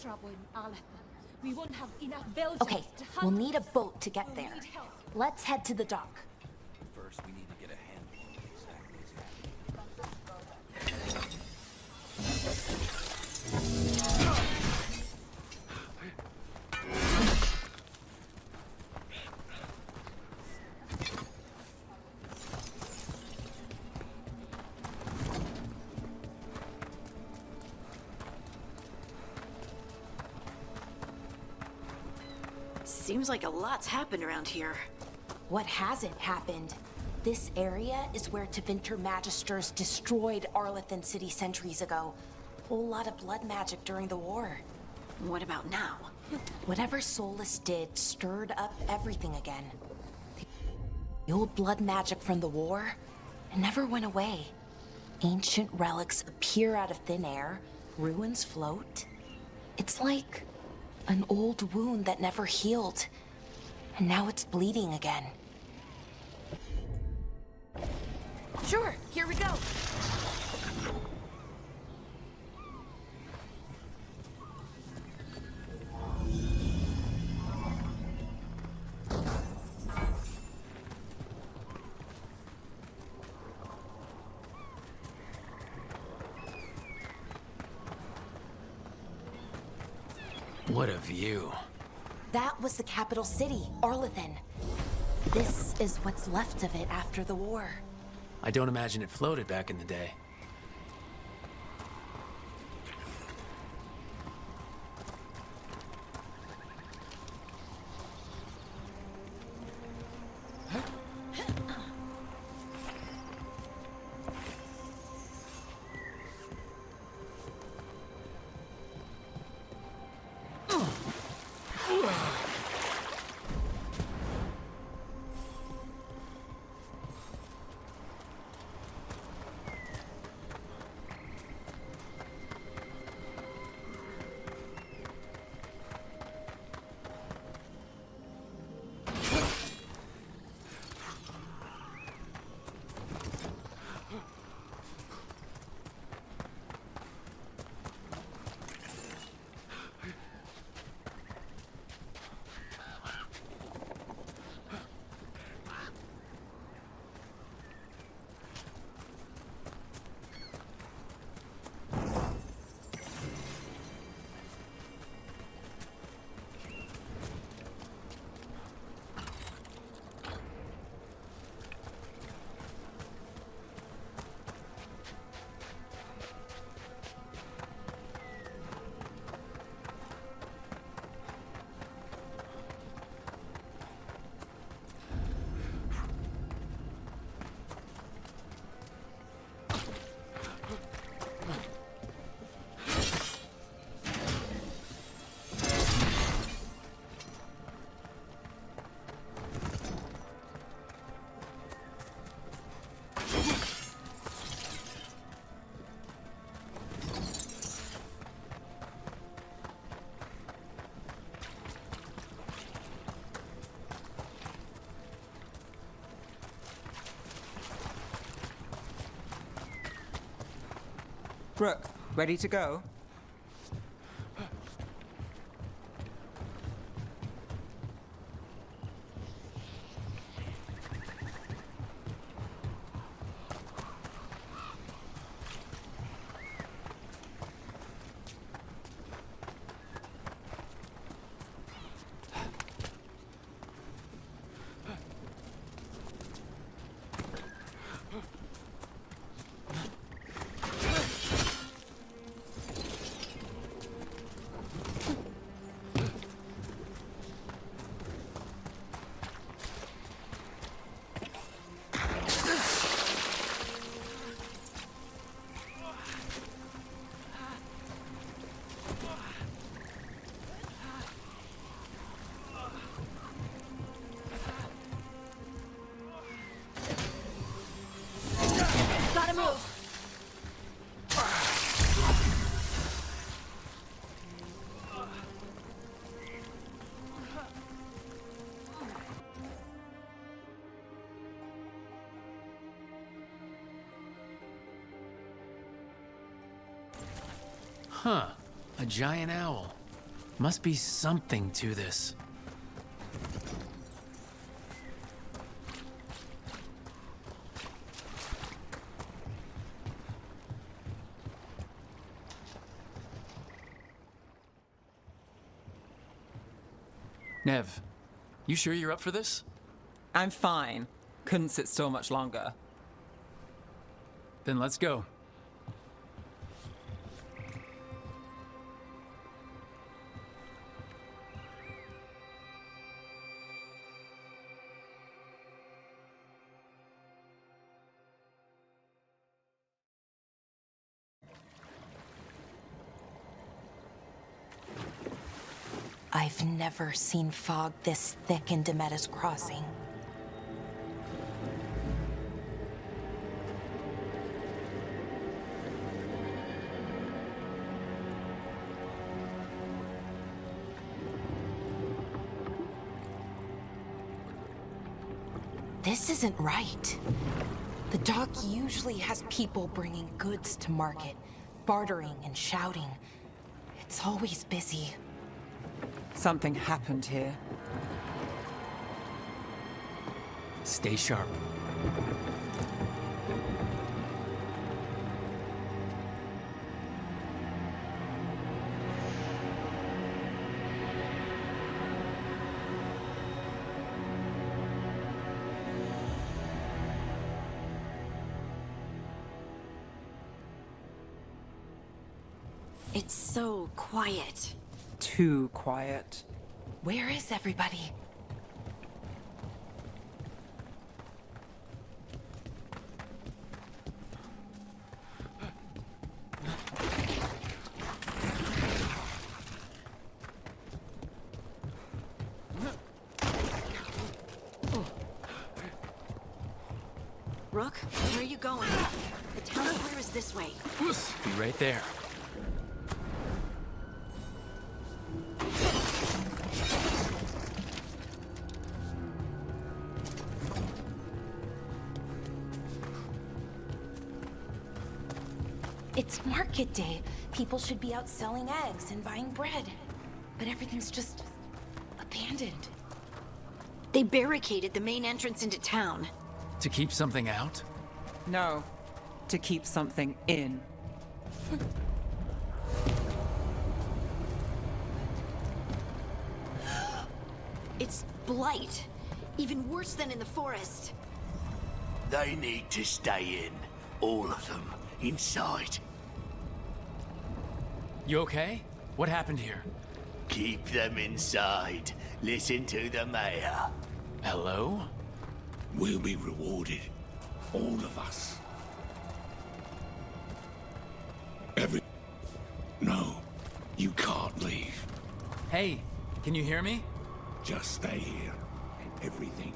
trouble in Aletha. We won't have enough Veilguards Okay, to hunt. we'll need a boat to get there. Need help. Let's head to the dock. First, we need to get a handle on what exactly is happening. Seems like a lot's happened around here. What hasn't happened? This area is where Tevinter Magisters destroyed Arlethan City centuries ago. Whole lot of blood magic during the war. What about now? Whatever Solus did stirred up everything again. The old blood magic from the war, it never went away. Ancient relics appear out of thin air, ruins float. It's like an old wound that never healed, and now it's bleeding again. Sure, here we go. What a view. That was the capital city, Arlethan. This is what's left of it after the war. I don't imagine it floated back in the day. Brooke, ready to go? Gotta move. Huh. A giant owl. Must be something to this. Nev, you sure you're up for this? I'm fine. Couldn't sit still much longer. Then let's go. I've never seen fog this thick in Demetta's Crossing. This isn't right. The dock usually has people bringing goods to market, bartering and shouting. It's always busy. Something happened here. Stay sharp. It's so quiet. Too quiet. Where is everybody? Rook, where are you going? The town square is this way. Be right there. It's market day. People should be out selling eggs and buying bread. But everything's just abandoned. They barricaded the main entrance into town. To keep something out? No, to keep something in. It's blight. Even worse than in the forest. They need to stay in. All of them. Inside. You okay? What happened here? Keep them inside. Listen to the mayor. Hello? We'll be rewarded. All of us. No, you can't leave. Hey, can you hear me? Just stay here, and everything.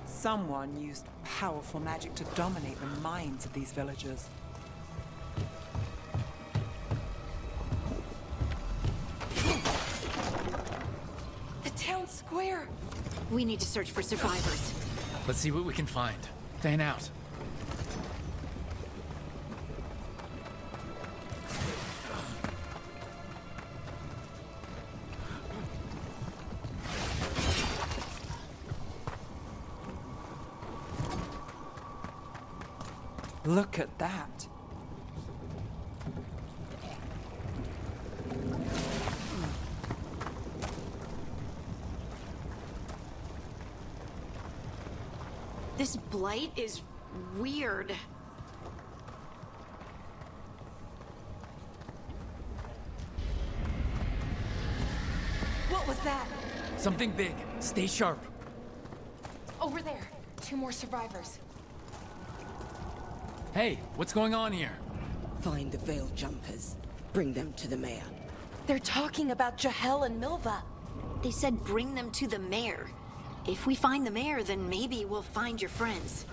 Someone used powerful magic to dominate the minds of these villagers. The town square! We need to search for survivors. Let's see what we can find. Fan out. Look at that. This blight is weird. What was that? Something big. Stay sharp. Over there. 2 more survivors. Hey, what's going on here? Find the veil jumpers. Bring them to the mayor. They're talking about Jahel and Milva. They said bring them to the mayor. If we find the mayor, then maybe we'll find your friends.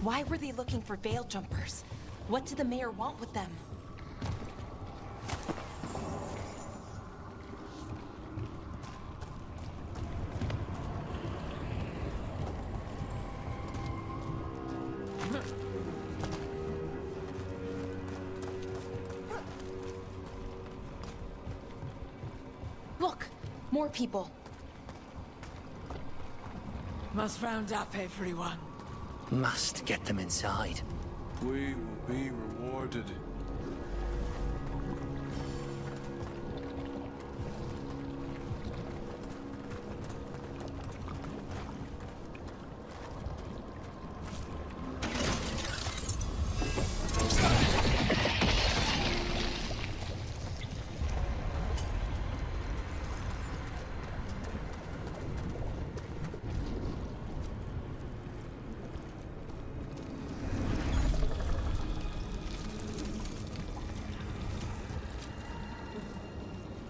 Why were they looking for veil jumpers? What did the mayor want with them? More people. Must round up everyone. Must get them inside. We will be rewarded.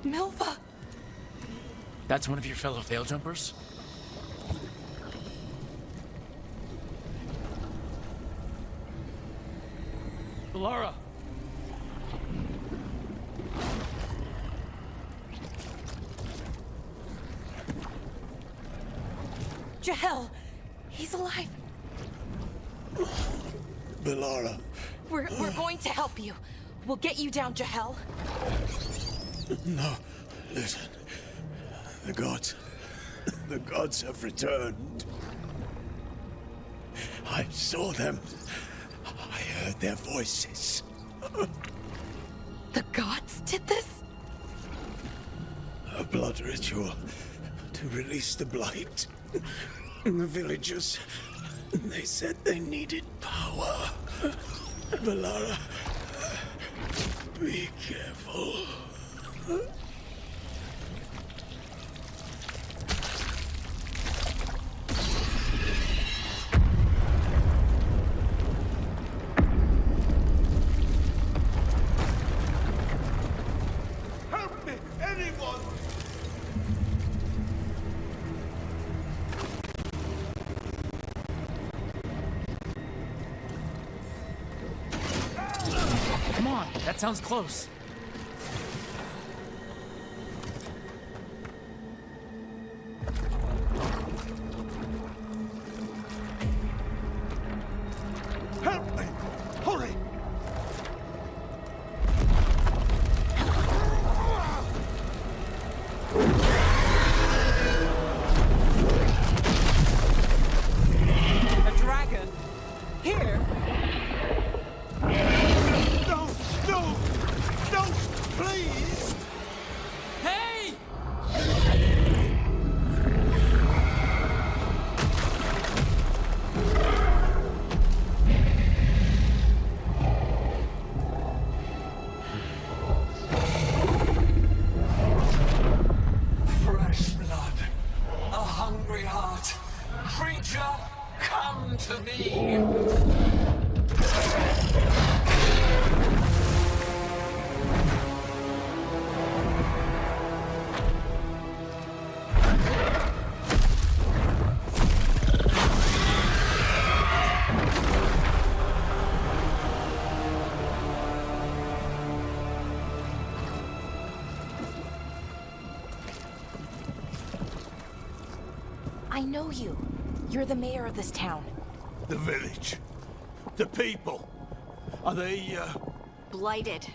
Milva! That's one of your fellow Veil Jumpers? Lara! Jahel! He's alive! Veilguard. We're going to help you. We'll get you down, Jahel. No, listen. The gods have returned. I saw them. I heard their voices. The gods did this? A blood ritual to release the blight. The villagers, they said they needed power. Veilguard, be careful. Help me, anyone! Come on, that sounds close. Help me! Hurry! A dragon? Here? No! No! No! Please! Hey! Fresh blood, a hungry heart. Creature, come to me. I know you. You're the mayor of this town. The village. The people. Are they, Blighted.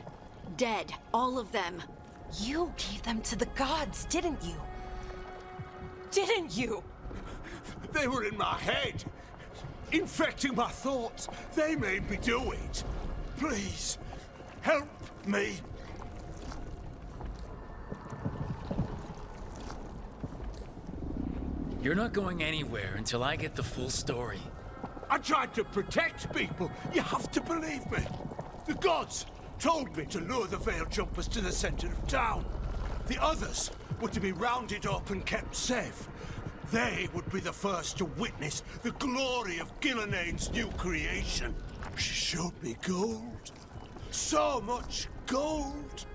Dead. All of them. You gave them to the gods, didn't you? Didn't you? They were in my head. Infecting my thoughts. They made me do it. Please, help me. You're not going anywhere until I get the full story. I tried to protect people. You have to believe me. The gods told me to lure the Veil Jumpers to the center of town. The others were to be rounded up and kept safe. They would be the first to witness the glory of Gillenane's new creation. She showed me gold. So much gold.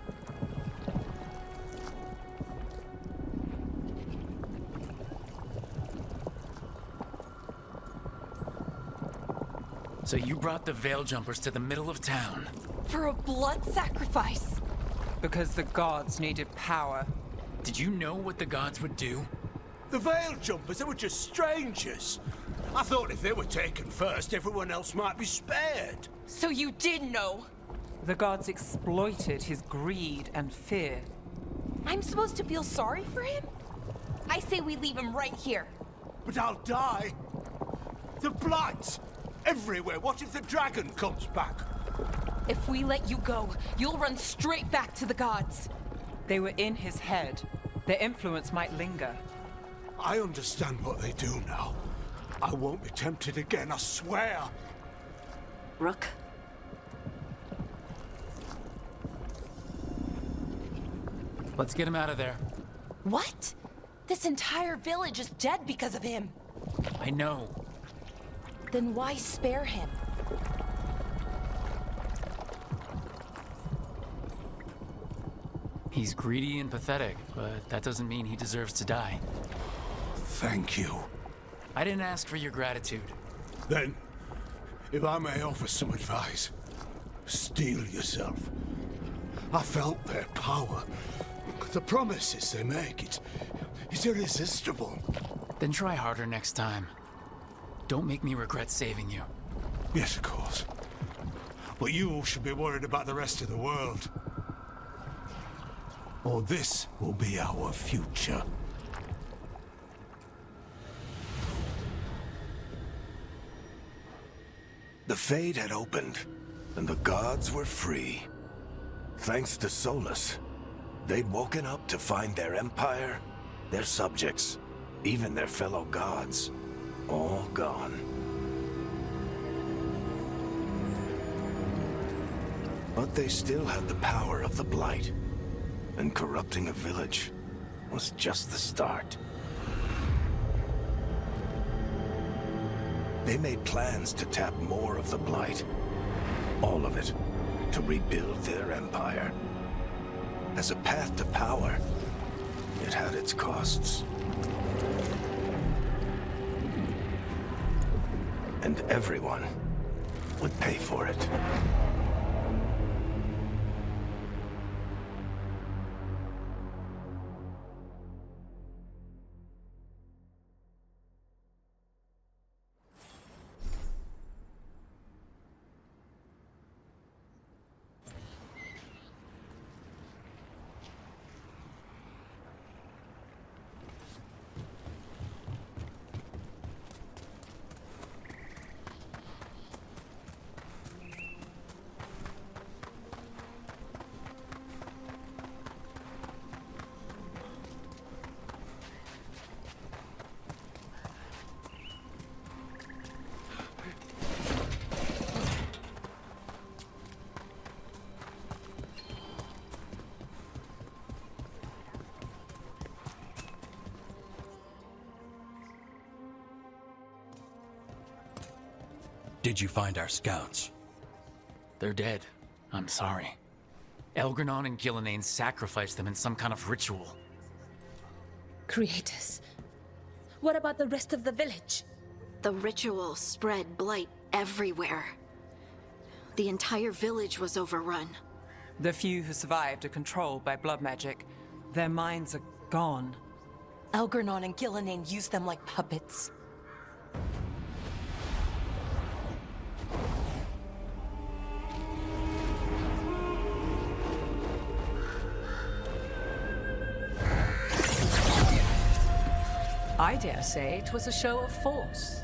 So you brought the Veil Jumpers to the middle of town. For a blood sacrifice. Because the gods needed power. Did you know what the gods would do? The Veil Jumpers, they were just strangers. I thought if they were taken first, everyone else might be spared. So you did know? The gods exploited his greed and fear. I'm supposed to feel sorry for him? I say we leave him right here. But I'll die. The Blight! Everywhere. What if the dragon comes back? If we let you go, you'll run straight back to the gods. They were in his head. Their influence might linger. I understand what they do now. I won't be tempted again, I swear. Rook? Let's get him out of there. What? This entire village is dead because of him. I know. Then why spare him? He's greedy and pathetic, but that doesn't mean he deserves to die. Thank you. I didn't ask for your gratitude. Then, if I may offer some advice, steel yourself. I felt their power. The promises they make, it's irresistible. Then try harder next time. Don't make me regret saving you. Yes, of course. But you should be worried about the rest of the world. Or this will be our future. The Fade had opened, and the gods were free. Thanks to Solus, they'd woken up to find their empire, their subjects, even their fellow gods, all gone. But they still had the power of the Blight, and corrupting a village was just the start. They made plans to tap more of the Blight, all of it, to rebuild their empire. As a path to power, it had its costs. And everyone would pay for it. Did you find our scouts? They're dead. I'm sorry. Elgranon and Gillenane sacrificed them in some kind of ritual. Creators. What about the rest of the village? The ritual spread blight everywhere. The entire village was overrun. The few who survived are controlled by blood magic. Their minds are gone. Elgranon and Gillenane used them like puppets. I dare say it was a show of force.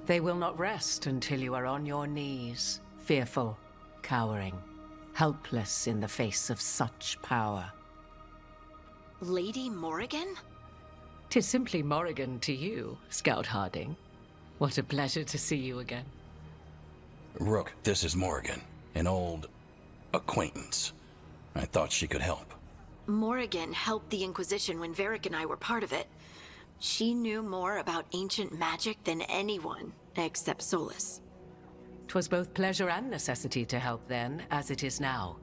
They will not rest until you are on your knees, fearful, cowering, helpless in the face of such power. Lady Morrigan? 'Tis simply Morrigan to you, Scout Harding. What a pleasure to see you again. Rook, this is Morrigan, an old acquaintance. I thought she could help. Morrigan helped the Inquisition when Varric and I were part of it. She knew more about ancient magic than anyone, except Solus. 'Twas both pleasure and necessity to help then, as it is now.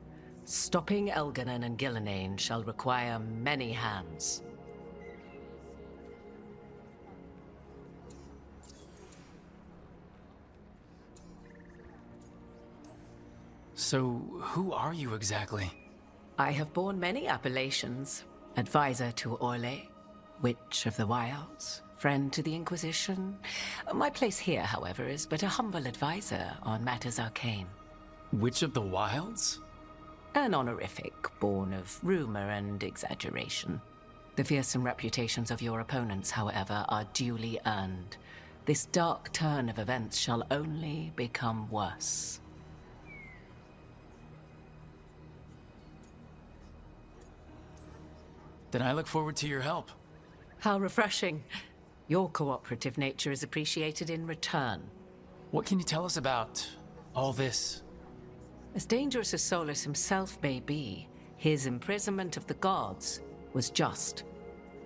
Stopping Elganon and Gillenane shall require many hands. So, who are you exactly? I have borne many appellations. Advisor to Orle, Witch of the Wilds, friend to the Inquisition. My place here, however, is but a humble advisor on matters arcane. Witch of the Wilds? An honorific born of rumor and exaggeration. The fearsome reputations of your opponents, however, are duly earned. This dark turn of events shall only become worse. Then I look forward to your help. How refreshing. Your cooperative nature is appreciated in return. What can you tell us about all this? As dangerous as Solus himself may be, his imprisonment of the gods was just.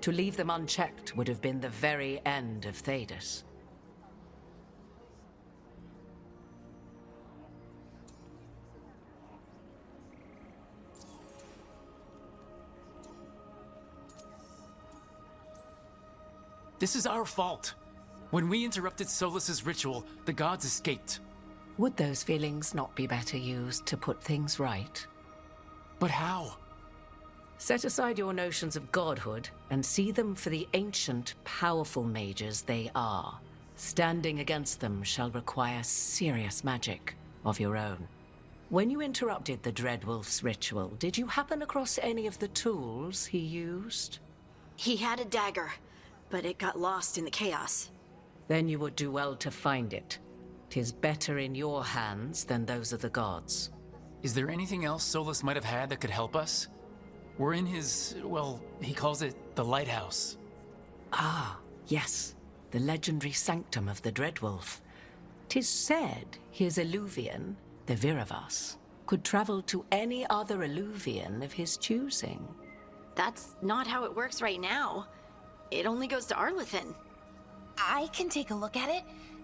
To leave them unchecked would have been the very end of Thedas. This is our fault. When we interrupted Solus's ritual, the gods escaped. Would those feelings not be better used to put things right? But how? Set aside your notions of godhood and see them for the ancient, powerful mages they are. Standing against them shall require serious magic of your own. When you interrupted the Dreadwolf's ritual, did you happen across any of the tools he used? He had a dagger, but it got lost in the chaos. Then you would do well to find it. 'Tis better in your hands than those of the gods. Is there anything else Solus might have had that could help us? We're in his, well, he calls it the lighthouse. Ah, yes. The legendary sanctum of the Dreadwolf. 'Tis said his Illuvian, the Viravas, could travel to any other Illuvian of his choosing. That's not how it works right now. It only goes to Arlethan. I can take a look at it.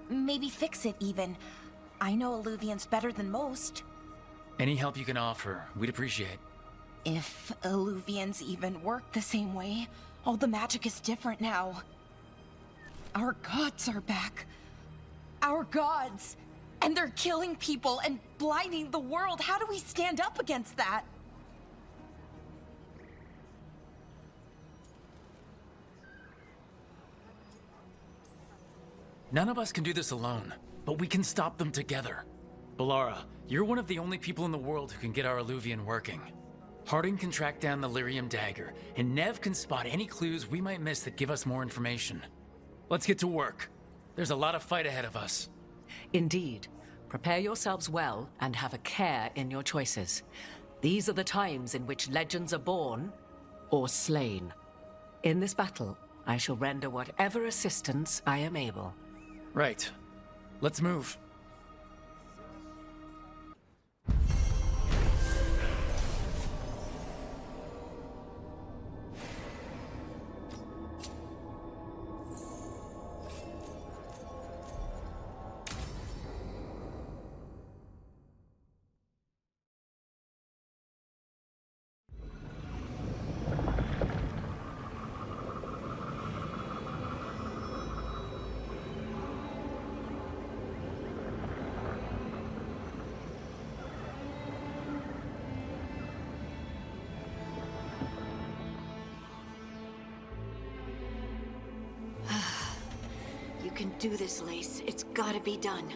Maybe fix it, even. I know Illuvians better than most. Any help you can offer, we'd appreciate. If Illuvians even work the same way, all the magic is different now. Our gods are back. Our gods! And they're killing people and blinding the world. How do we stand up against that? None of us can do this alone, but we can stop them together. Balara, you're one of the only people in the world who can get our Illuvian working. Harding can track down the Lyrium dagger, and Nev can spot any clues we might miss that give us more information. Let's get to work. There's a lot of fight ahead of us. Indeed. Prepare yourselves well and have a care in your choices. These are the times in which legends are born or slain. In this battle, I shall render whatever assistance I am able. Right. Let's move. You can do this, Lace. It's gotta be done.